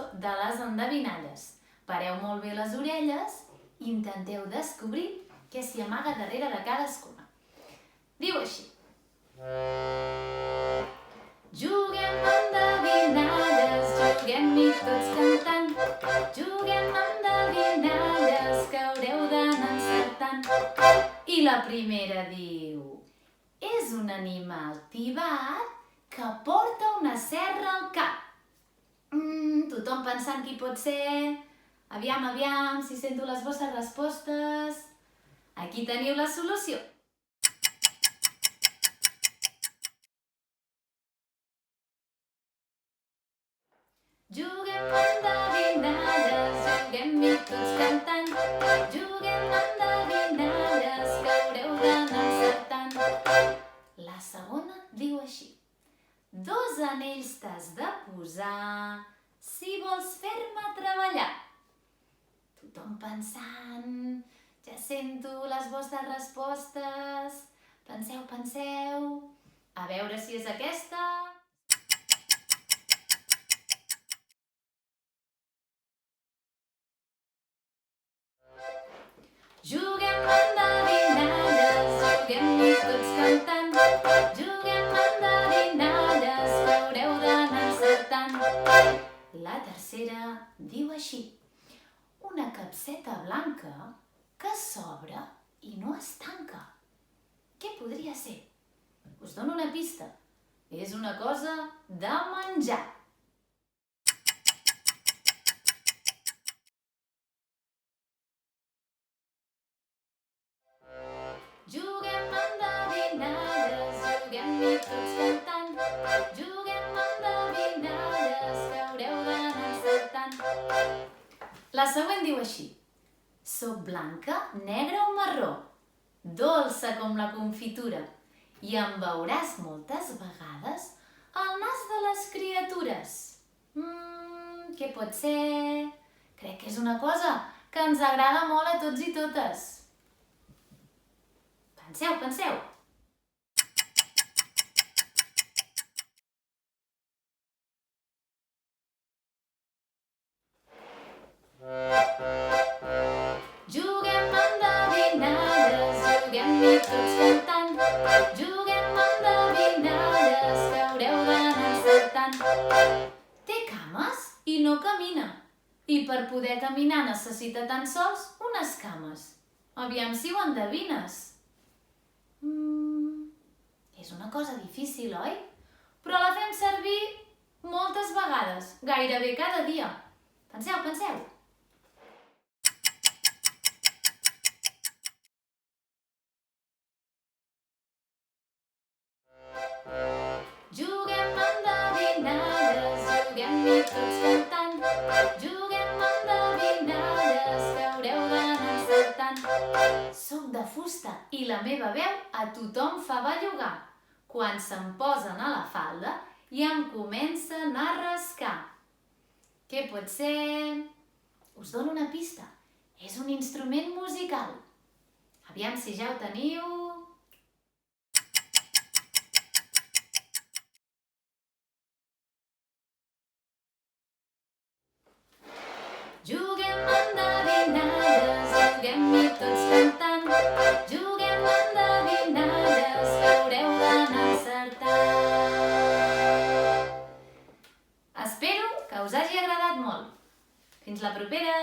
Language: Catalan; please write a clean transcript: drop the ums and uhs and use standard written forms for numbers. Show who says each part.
Speaker 1: cançó de les endevinalles. Pareu molt bé les orelles i intenteu descobrir què s'hi amaga darrere de cadascuna. Diu així. Juguem amb endevinalles, juguem-hi tots cantant. Juguem amb endevinalles que haureu d'anar encertant. I la primera diu: és un animal tibat que porta una serra al cap. Tothom pensant qui pot ser? Aviam, si sento les vostres respostes. Aquí teniu la solució. Juguem amb endevinalles, juguem-hi tots cantant. Juguem amb endevinalles que haureu d'anar encertant. La segona diu així. 2 anells t'has de posar si vols fer-me treballar. Tothom pensant, ja sento les vostres respostes. Penseu. A veure si és aquesta. Juguem amb endevinalles, juguem-hi tots cantant. Juguem amb endevinalles que haureu d'anar encertant. La tercera diu així. Una capseta blanca que s'obre i no es tanca. Què podria ser? Us dono una pista. És una cosa de menjar. Juguem amb endevinalles, juguem-hi tots cantant. Juguem amb endevinalles que haureu d'anar encertant. La següent diu així. Soc blanca, negra o marró, dolça com la confitura, i em veuràs moltes vegades al nas de les criatures. Què pot ser? Crec que és una cosa que ens agrada molt a tots i totes. Penseu. Juguem amb endevinalles, juguem-hi tots cantant. Juguem amb endevinalles que haureu d'anar encertant. Té cames i no camina. I per poder caminar necessita tan sols unes cames. Aviam si ho endevines. És una cosa difícil, oi? Però la fem servir moltes vegades, gairebé cada dia. Penseu. Juguem amb endevinalles, juguem-hi tots cantant. Juguem amb endevinalles que haureu d'anar encertant. Soc de fusta i la meva veu a tothom fa bellugar. Quan se'm posen a la falda i em comencen a rascar. Què pot ser? Us dono una pista. És un instrument musical. Aviam si ja ho teniu. Juguem amb endevinalles, juguem-hi tots cantant. Juguem amb endevinalles que haureu d'anar encertant. Espero que us hagi agradat molt. Fins la propera!